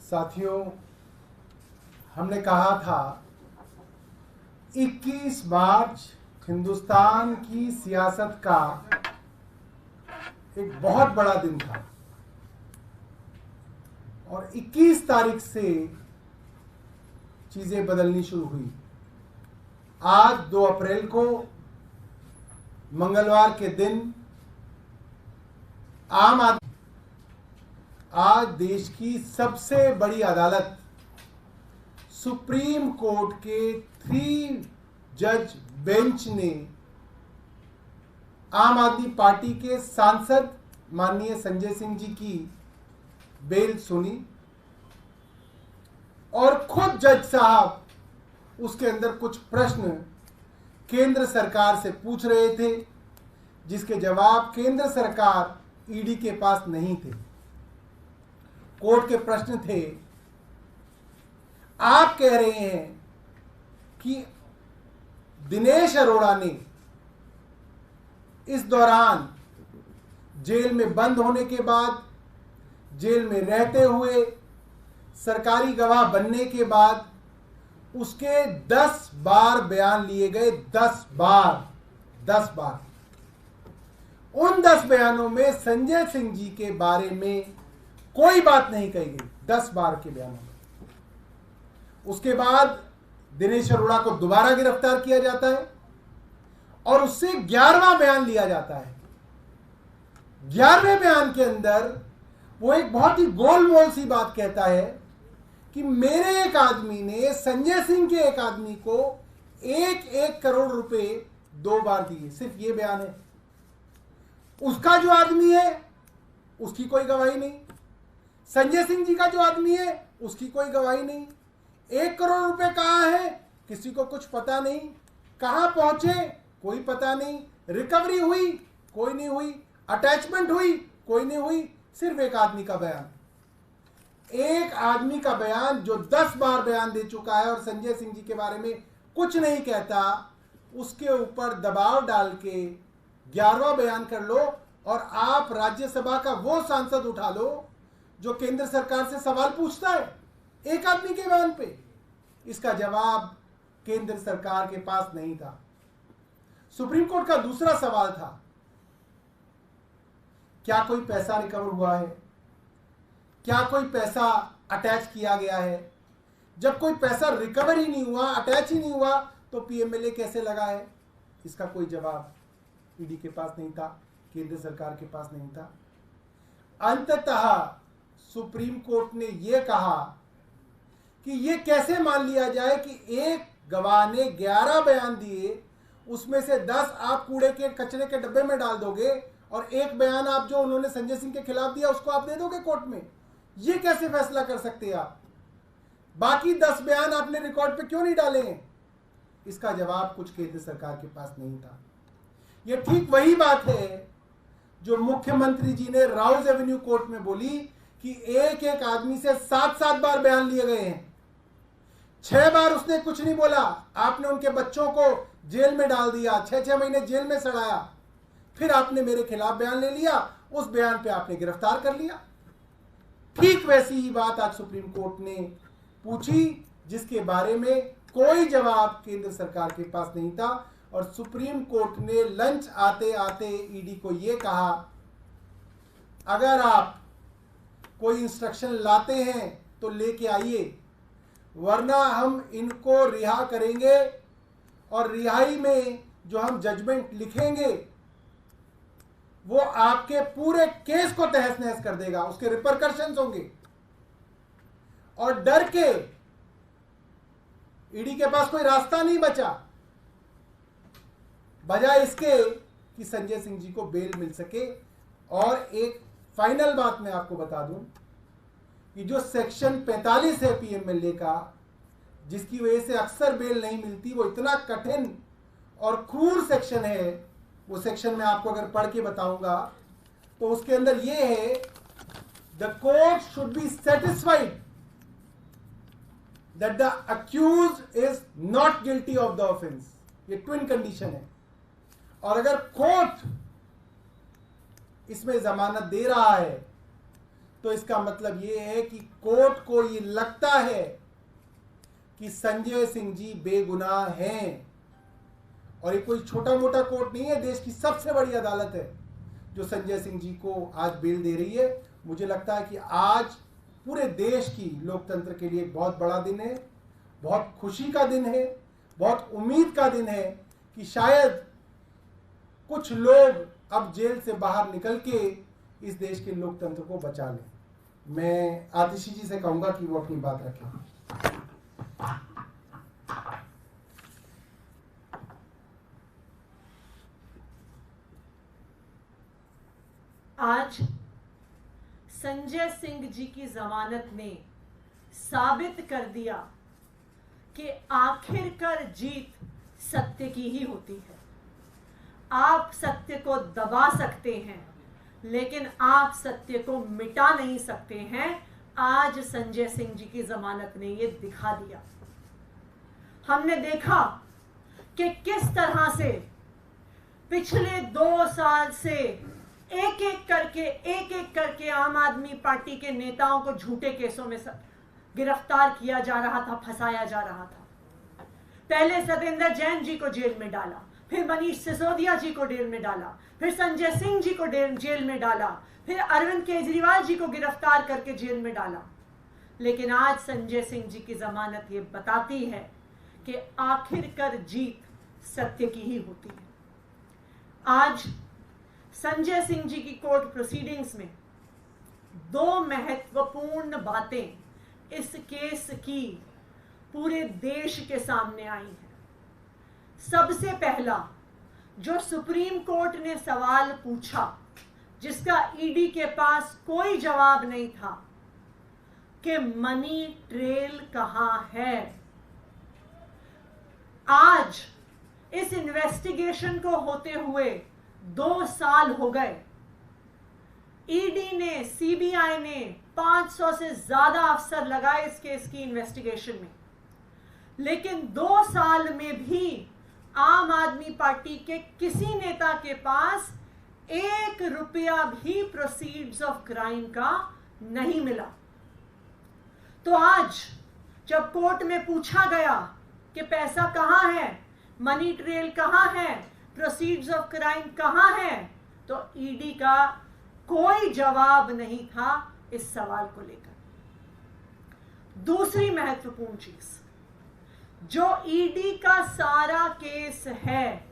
साथियों, हमने कहा था 21 मार्च हिंदुस्तान की सियासत का एक बहुत बड़ा दिन था और 21 तारीख से चीजें बदलनी शुरू हुई। आज 2 अप्रैल को मंगलवार के दिन आज देश की सबसे बड़ी अदालत सुप्रीम कोर्ट के 3 जज बेंच ने आम आदमी पार्टी के सांसद माननीय संजय सिंह जी की बेल सुनी और खुद जज साहब उसके अंदर कुछ प्रश्न केंद्र सरकार से पूछ रहे थे, जिसके जवाब केंद्र सरकार ईडी के पास नहीं थे। कोर्ट के प्रश्न थे, आप कह रहे हैं कि दिनेश अरोड़ा ने इस दौरान जेल में बंद होने के बाद, जेल में रहते हुए, सरकारी गवाह बनने के बाद उसके 10 बार बयान लिए गए। 10 बार। उन 10 बयानों में संजय सिंह जी के बारे में कोई बात नहीं कही गई। 10 बार के बयानों में। उसके बाद दिनेश अरोड़ा को दोबारा गिरफ्तार किया जाता है और उससे 11वां बयान लिया जाता है। 11वें बयान के अंदर वो एक बहुत ही गोलमोल सी बात कहता है कि मेरे एक आदमी ने संजय सिंह के एक आदमी को 1 करोड़ रुपए 2 बार दिए। सिर्फ ये बयान है। उसका जो आदमी है उसकी कोई गवाही नहीं, संजय सिंह जी का जो आदमी है उसकी कोई गवाही नहीं। 1 करोड़ रुपए कहां है किसी को कुछ पता नहीं, कहां पहुंचे कोई पता नहीं, रिकवरी हुई कोई नहीं हुई, अटैचमेंट हुई कोई नहीं हुई। सिर्फ एक आदमी का बयान, एक आदमी का बयान जो 10 बार बयान दे चुका है और संजय सिंह जी के बारे में कुछ नहीं कहता, उसके ऊपर दबाव डाल के 11वां बयान कर लो और आप राज्यसभा का वो सांसद उठा लो जो केंद्र सरकार से सवाल पूछता है एक आदमी के बयान पे। इसका जवाब केंद्र सरकार के पास नहीं था। सुप्रीम कोर्ट का दूसरा सवाल था, क्या कोई पैसा रिकवर हुआ है, क्या कोई पैसा अटैच किया गया है? जब कोई पैसा रिकवर ही नहीं हुआ, अटैच ही नहीं हुआ, तो पीएमएलए कैसे लगा है? इसका कोई जवाब ईडी के पास नहीं था, केंद्र सरकार के पास नहीं था। अंततः सुप्रीम कोर्ट ने यह कहा कि यह कैसे मान लिया जाए कि एक गवाह ने 11 बयान दिए, उसमें से 10 आप कूड़े के कचरे के डब्बे में डाल दोगे और एक बयान आप जो उन्होंने संजय सिंह के खिलाफ दिया उसको आप दे दोगे कोर्ट में। ये कैसे फैसला कर सकते हैं आप? बाकी 10 बयान आपने रिकॉर्ड पे क्यों नहीं डाले हैं? इसका जवाब कुछ केंद्र सरकार के पास नहीं था। ये ठीक वही बात है जो मुख्यमंत्री जी ने राउज एवेन्यू कोर्ट में बोली कि एक आदमी से 7 बार बयान लिए गए हैं। 6 बार उसने कुछ नहीं बोला, आपने उनके बच्चों को जेल में डाल दिया, 6 महीने जेल में सड़ाया, फिर आपने मेरे खिलाफ बयान ले लिया, उस बयान पे आपने गिरफ्तार कर लिया। ठीक वैसी ही बात आज सुप्रीम कोर्ट ने पूछी, जिसके बारे में कोई जवाब केंद्र सरकार के पास नहीं था। और सुप्रीम कोर्ट ने लंच आते आते ईडी को यह कहा, अगर आप कोई इंस्ट्रक्शन लाते हैं तो लेके आइए, वरना हम इनको रिहा करेंगे और रिहाई में जो हम जजमेंट लिखेंगे वो आपके पूरे केस को तहस नहस कर देगा, उसके रिपरकशंस होंगे। और डर के ईडी के पास कोई रास्ता नहीं बचा, बजाय इसके कि संजय सिंह जी को बेल मिल सके। और एक फाइनल बात मैं आपको बता दूं कि जो सेक्शन 45 है पीएमएलए का, जिसकी वजह से अक्सर बेल नहीं मिलती, वो इतना कठिन और क्रूर सेक्शन है। वो सेक्शन में आपको अगर पढ़ के बताऊंगा तो उसके अंदर ये है, the court should be satisfied that the accused is not guilty of the offence. ये ट्विन कंडीशन है। और अगर कोर्ट इसमें जमानत दे रहा है तो इसका मतलब ये है कि कोर्ट को ये लगता है कि संजय सिंह जी बेगुनाह हैं। और ये कोई छोटा मोटा कोर्ट नहीं है, देश की सबसे बड़ी अदालत है जो संजय सिंह जी को आज बेल दे रही है। मुझे लगता है कि आज पूरे देश की लोकतंत्र के लिए एक बहुत बड़ा दिन है, बहुत खुशी का दिन है, बहुत उम्मीद का दिन है कि शायद कुछ लोग अब जेल से बाहर निकल के इस देश के लोकतंत्र को बचा लें। मैं आतिशी जी से कहूंगा कि वो अपनी बात रखें। आज संजय सिंह जी की जमानत ने साबित कर दिया कि आखिरकार जीत सत्य की ही होती है। आप सत्य को दबा सकते हैं, लेकिन आप सत्य को मिटा नहीं सकते हैं। आज संजय सिंह जी की जमानत ने यह दिखा दिया। हमने देखा कि किस तरह से पिछले 2 साल से एक एक करके आम आदमी पार्टी के नेताओं को झूठे केसों में गिरफ्तार किया जा रहा था, फंसाया जा रहा था। पहले सत्येंद्र जैन जी को जेल में डाला, फिर मनीष सिसोदिया जी को जेल में डाला, फिर संजय सिंह जी को जेल में डाला, फिर अरविंद केजरीवाल जी को गिरफ्तार करके जेल में डाला। लेकिन आज संजय सिंह जी की जमानत ये बताती है कि आखिरकार जीत सत्य की ही होती है। आज संजय सिंह जी की कोर्ट प्रोसीडिंग्स में 2 महत्वपूर्ण बातें इस केस की पूरे देश के सामने आई हैं। सबसे पहला, जो सुप्रीम कोर्ट ने सवाल पूछा जिसका ईडी के पास कोई जवाब नहीं था कि मनी ट्रेल कहां है। आज इस इन्वेस्टिगेशन को होते हुए 2 साल हो गए। ईडी ने, सीबीआई ने 500 से ज्यादा अफसर लगाए इस केस की इन्वेस्टिगेशन में, लेकिन 2 साल में भी आम आदमी पार्टी के किसी नेता के पास 1 रुपया भी प्रोसीड्स ऑफ क्राइम का नहीं मिला। तो आज जब कोर्ट में पूछा गया कि पैसा कहां है, मनी ट्रेल कहां है, प्रोसीड्स ऑफ क्राइम कहां है, तो ईडी का कोई जवाब नहीं था इस सवाल को लेकर। दूसरी महत्वपूर्ण चीज, जो ईडी का सारा केस है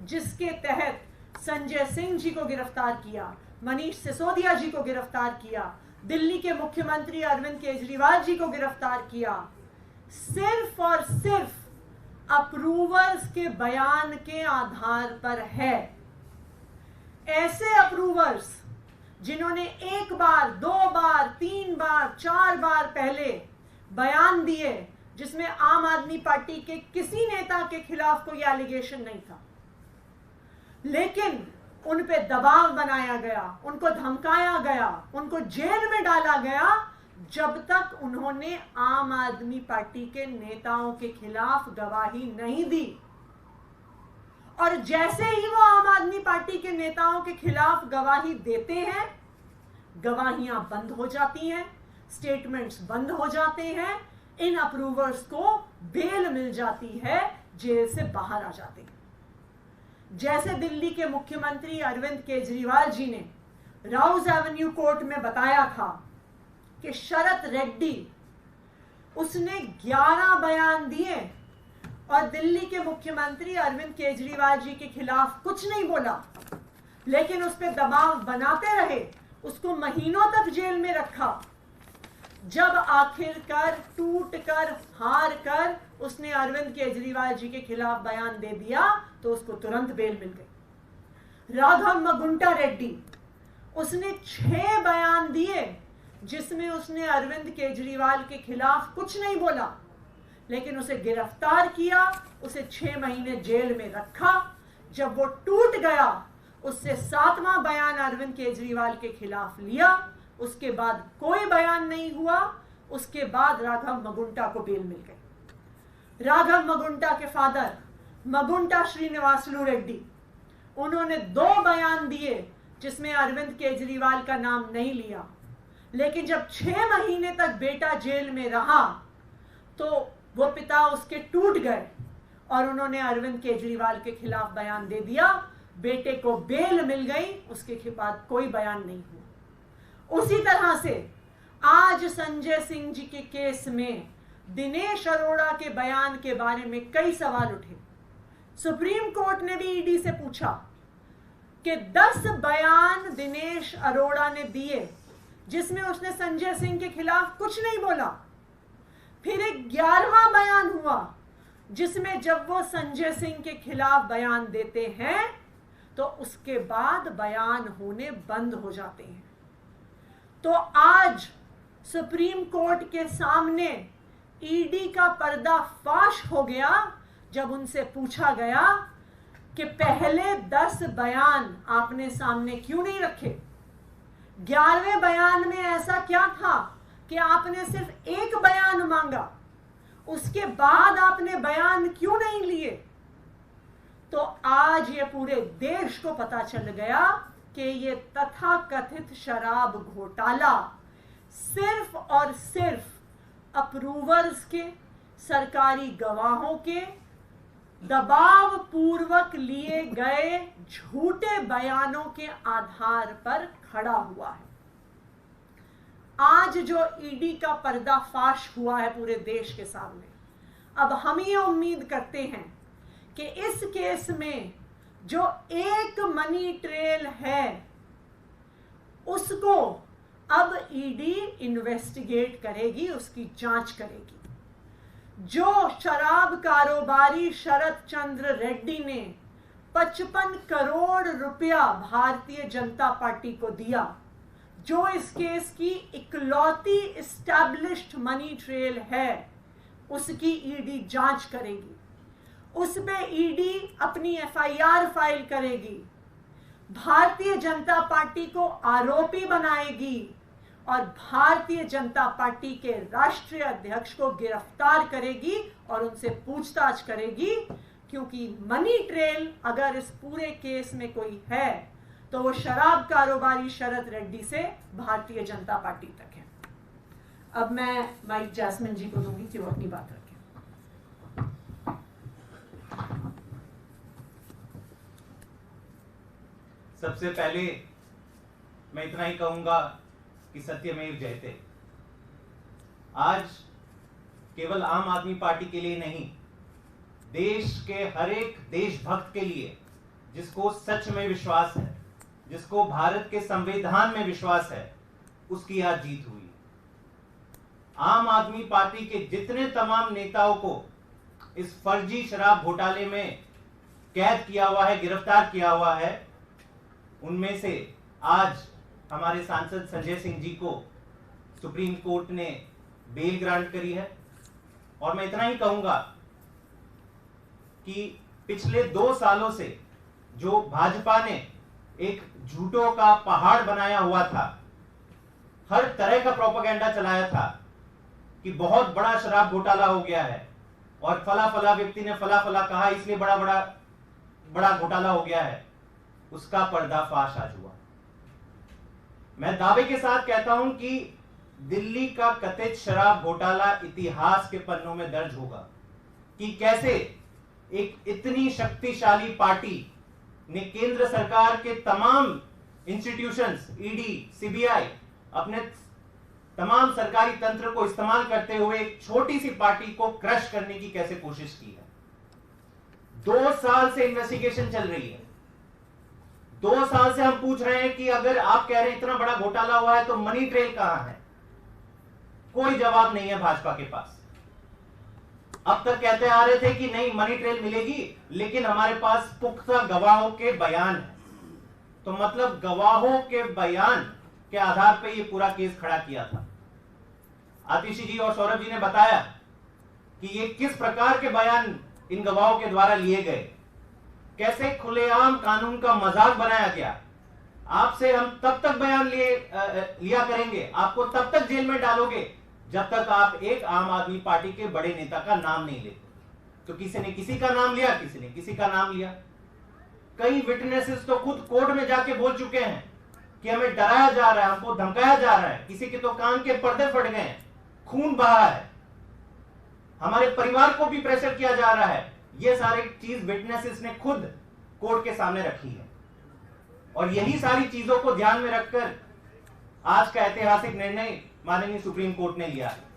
जिसके तहत संजय सिंह जी को गिरफ्तार किया, मनीष सिसोदिया जी को गिरफ्तार किया, दिल्ली के मुख्यमंत्री अरविंद केजरीवाल जी को गिरफ्तार किया, सिर्फ और सिर्फ अप्रूवर्स के बयान के आधार पर है। ऐसे अप्रूवर्स जिन्होंने 1 बार, 2 बार, 3 बार, 4 बार पहले बयान दिए जिसमें आम आदमी पार्टी के किसी नेता के खिलाफ कोई एलिगेशन नहीं था, लेकिन उन पे दबाव बनाया गया, उनको धमकाया गया, उनको जेल में डाला गया जब तक उन्होंने आम आदमी पार्टी के नेताओं के खिलाफ गवाही नहीं दी। और जैसे ही वो आम आदमी पार्टी के नेताओं के खिलाफ गवाही देते हैं, गवाहियां बंद हो जाती हैं, स्टेटमेंट्स बंद हो जाते हैं, इन अप्रूवर्स को बेल मिल जाती है, जेल से बाहर आ जाते हैं। जैसे दिल्ली के मुख्यमंत्री अरविंद केजरीवाल जी ने राउज एवेन्यू कोर्ट में बताया था कि शरत रेड्डी, उसने 11 बयान दिए और दिल्ली के मुख्यमंत्री अरविंद केजरीवाल जी के खिलाफ कुछ नहीं बोला, लेकिन उस पर दबाव बनाते रहे, उसको महीनों तक जेल में रखा। जब आखिरकार टूट कर, हार कर उसने अरविंद केजरीवाल जी के खिलाफ बयान दे दिया तो उसको तुरंत बेल मिल गई। राघव मगुंटा रेड्डी, उसने 6 बयान दिए जिसमें उसने अरविंद केजरीवाल के खिलाफ कुछ नहीं बोला, लेकिन उसे गिरफ्तार किया, उसे 6 महीने जेल में रखा। जब वो टूट गया, उससे 7वां बयान अरविंद केजरीवाल के खिलाफ लिया, उसके बाद कोई बयान नहीं हुआ। उसके बाद राघव मगुंटा को बेल मिल गई। राघव मगुंटा के फादर मगुंटा श्रीनिवासलू रेड्डी, उन्होंने 2 बयान दिए जिसमें अरविंद केजरीवाल का नाम नहीं लिया, लेकिन जब 6 महीने तक बेटा जेल में रहा तो वो पिता उसके टूट गए और उन्होंने अरविंद केजरीवाल के खिलाफ बयान दे दिया। बेटे को बेल मिल गई, उसके बाद कोई बयान नहीं हुआ। उसी तरह से आज संजय सिंह जी के केस में दिनेश अरोड़ा के बयान के बारे में कई सवाल उठे। सुप्रीम कोर्ट ने भी ईडी से पूछा कि 10 बयान दिनेश अरोड़ा ने दिए जिसमें उसने संजय सिंह के खिलाफ कुछ नहीं बोला। फिर एक 11वां बयान हुआ जिसमें जब वो संजय सिंह के खिलाफ बयान देते हैं तो उसके बाद बयान होने बंद हो जाते हैं। तो आज सुप्रीम कोर्ट के सामने ईडी का पर्दाफाश हो गया जब उनसे पूछा गया कि पहले 10 बयान आपने सामने क्यों नहीं रखे। 11वें बयान में ऐसा क्या था कि आपने सिर्फ एक बयान मांगा, उसके बाद आपने बयान क्यों नहीं लिए। तो आज ये पूरे देश को पता चल गया कि ये तथाकथित शराब घोटाला सिर्फ और सिर्फ अप्रूवर्स के, सरकारी गवाहों के दबाव पूर्वक लिए गए झूठे बयानों के आधार पर खड़ा हुआ है। आज जो ईडी का पर्दाफाश हुआ है पूरे देश के सामने, अब हम ये उम्मीद करते हैं कि इस केस में जो एक मनी ट्रेल है उसको अब ईडी इन्वेस्टिगेट करेगी, उसकी जांच करेगी। जो शराब कारोबारी शरद चंद्र रेड्डी ने 55 करोड़ रुपया भारतीय जनता पार्टी को दिया, जो इस केस की इकलौती एस्टैब्लिश्ड मनी ट्रेल है, उसकी ईडी जांच करेगी। उसमें ईडी अपनी एफआईआर फाइल करेगी, भारतीय जनता पार्टी को आरोपी बनाएगी और भारतीय जनता पार्टी के राष्ट्रीय अध्यक्ष को गिरफ्तार करेगी और उनसे पूछताछ करेगी। क्योंकि मनी ट्रेल अगर इस पूरे केस में कोई है तो वो शराब कारोबारी शरद रेड्डी से भारतीय जनता पार्टी तक है। अब मैं माइक जैस्मिन जी को दूंगी कि वो अपनी बात रखें। सबसे पहले मैं इतना ही कहूंगा कि सत्यमेव जयते। आज केवल आम आदमी पार्टी के लिए नहीं, देश के हर एक देशभक्त के लिए, जिसको सच में विश्वास है, जिसको भारत के संविधान में विश्वास है, उसकी आज जीत हुई। आम आदमी पार्टी के जितने तमाम नेताओं को इस फर्जी शराब घोटाले में कैद किया हुआ है, गिरफ्तार किया हुआ है, उनमें से आज हमारे सांसद संजय सिंह जी को सुप्रीम कोर्ट ने बेल ग्रांट करी है। और मैं इतना ही कहूंगा कि पिछले 2 सालों से जो भाजपा ने एक झूठों का पहाड़ बनाया हुआ था, हर तरह का प्रोपेगेंडा चलाया था कि बहुत बड़ा शराब घोटाला हो गया है और फला फला व्यक्ति ने फला फला कहा इसलिए बड़ा घोटाला हो गया है, उसका पर्दाफाश आज हुआ। मैं दावे के साथ कहता हूं कि दिल्ली का कथित शराब घोटाला इतिहास के पन्नों में दर्ज होगा कि कैसे एक इतनी शक्तिशाली पार्टी ने केंद्र सरकार के तमाम इंस्टीट्यूशंस, ईडी, सीबीआई, अपने तमाम सरकारी तंत्र को इस्तेमाल करते हुए एक छोटी सी पार्टी को क्रश करने की कैसे कोशिश की है। 2 साल से इन्वेस्टिगेशन चल रही है। 2 साल से हम पूछ रहे हैं कि अगर आप कह रहे हैं इतना बड़ा घोटाला हुआ है तो मनी ट्रेल कहां है? कोई जवाब नहीं है भाजपा के पास। अब तक कहते आ रहे थे कि नहीं मनी ट्रेल मिलेगी, लेकिन हमारे पास पुख्ता गवाहों के बयान है। तो मतलब गवाहों के बयान के आधार पर यह पूरा केस खड़ा किया था। आतिशी जी और सौरभ जी ने बताया कि ये किस प्रकार के बयान इन गवाहों के द्वारा लिए गए, कैसे खुलेआम कानून का मजाक बनाया गया। आपसे हम तब तक बयान लिया करेंगे, आपको तब तक जेल में डालोगे जब तक आप एक आम आदमी पार्टी के बड़े नेता का नाम नहीं लेते। तो किसी ने किसी का नाम लिया, किसी ने किसी का नाम लिया। कई विटनेसेस तो खुद कोर्ट में जाके बोल चुके हैं कि हमें डराया जा रहा है, हमको धमकाया जा रहा है, किसी के तो कान के पर्दे फट गए हैं, खून बहा है, हमारे परिवार को भी प्रेशर किया जा रहा है, ये सारी चीज विटनेसेस ने खुद कोर्ट के सामने रखी है। और यही सारी चीजों को ध्यान में रखकर आज का ऐतिहासिक निर्णय माननीय सुप्रीम कोर्ट ने लिया है।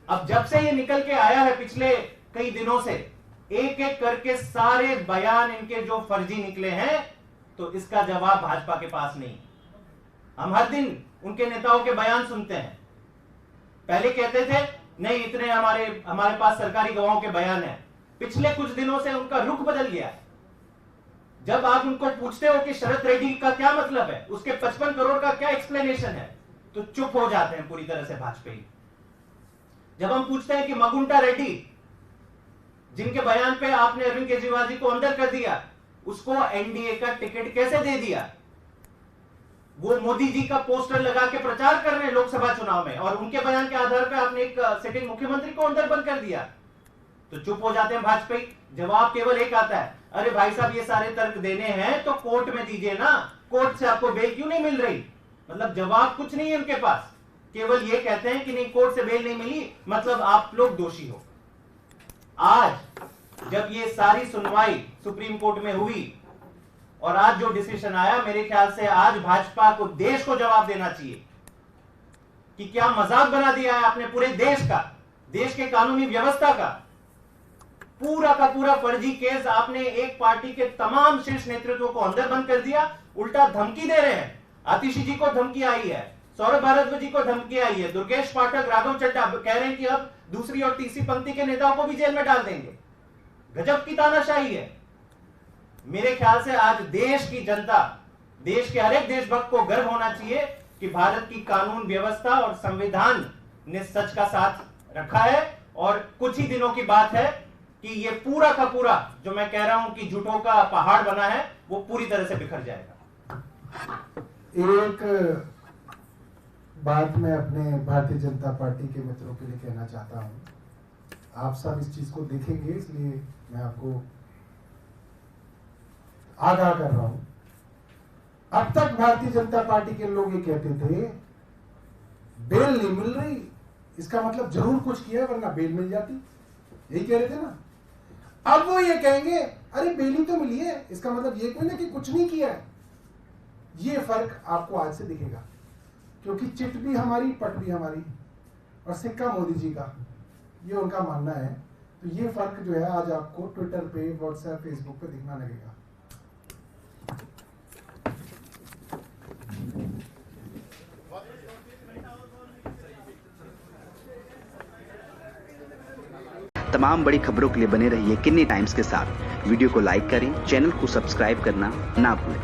अब जब से ये निकल के आया है पिछले कई दिनों से, एक एक करके सारे बयान इनके जो फर्जी निकले हैं, तो इसका जवाब भाजपा के पास नहीं। हम हर दिन उनके नेताओं के बयान सुनते हैं। पहले कहते थे नहीं, इतने हमारे पास सरकारी गवाहों के बयान है। पिछले कुछ दिनों से उनका रुख बदल गया है। जब आप उनको पूछते हो कि शरद रेड्डी का क्या मतलब है, उसके 55 करोड़ का क्या एक्सप्लेनेशन है, तो चुप हो जाते हैं पूरी तरह से भाजपा। जब हम पूछते हैं कि मगुंटा रेड्डी, जिनके बयान पे आपने अरविंद केजरीवाल जी को अंदर कर दिया, उसको एनडीए का टिकट कैसे दे दिया, वो मोदी जी का पोस्टर लगा के प्रचार कर रहे हैं लोकसभा चुनाव में, और उनके बयान के आधार पर आपने एक सिटिंग मुख्यमंत्री को अंदर बंद कर दिया, तो चुप हो जाते हैं भाजपा। जवाब केवल एक आता है, अरे भाई साहब ये सारे तर्क देने हैं तो कोर्ट में दीजिए ना, कोर्ट से आपको बेल क्यों नहीं मिल रही। मतलब जवाब कुछ नहीं है उनके पास, केवल ये कहते हैं कि नहीं कोर्ट से बेल नहीं मिली, मतलब आप लोग दोषी हो। आज जब ये सारी सुनवाई सुप्रीम कोर्ट में हुई और आज जो डिसीजन आया, मेरे ख्याल से आज भाजपा को, देश को जवाब देना चाहिए कि क्या मजाक बना दिया है आपने पूरे देश का, देश के कानूनी व्यवस्था का। पूरा का पूरा फर्जी केस आपने एक पार्टी के तमाम शीर्ष नेतृत्व को अंदर बंद कर दिया, उल्टा धमकी दे रहे हैं। आतिशी जी को धमकी आई है, सौरभ भारद्वाज जी को धमकी आई है, दुर्गेश पाठक, राघव चड्ढा कह रहे हैं कि अब दूसरी और तीसरी पंक्ति के नेताओं को भी जेल में डाल देंगे। गजब की तानाशाही है। मेरे ख्याल से आज देश की जनता, देश के हर एक देशभक्त को गर्व होना चाहिए कि भारत की कानून व्यवस्था और संविधान ने सच का साथ रखा है। और कुछ ही दिनों की बात है कि ये पूरा का पूरा जो मैं कह रहा हूं कि झूठों का पहाड़ बना है, वो पूरी तरह से बिखर जाएगा। एक बात मैं अपने भारतीय जनता पार्टी के मित्रों के लिए कहना चाहता हूं। आप सब इस चीज को देखेंगे, इसलिए मैं आपको आगाह कर रहा हूं। अब तक भारतीय जनता पार्टी के लोग ये कहते थे बेल नहीं मिल रही, इसका मतलब जरूर कुछ किया वरना बेल मिल जाती, यही कह रहे थे ना। अब वो ये कहेंगे अरे बेल ही तो मिली है, इसका मतलब ये कोई ना कि कुछ नहीं किया है। ये फर्क आपको आज से दिखेगा, क्योंकि चिट भी हमारी, पट भी हमारी, और सिक्का मोदी जी का, ये उनका मानना है। तो ये फर्क जो है आज आपको ट्विटर पे, व्हाट्सएप, फेसबुक पे दिखना लगेगा। तमाम बड़ी खबरों के लिए बने रहिए किन्नी टाइम्स के साथ। वीडियो को लाइक करें, चैनल को सब्सक्राइब करना ना भूलें।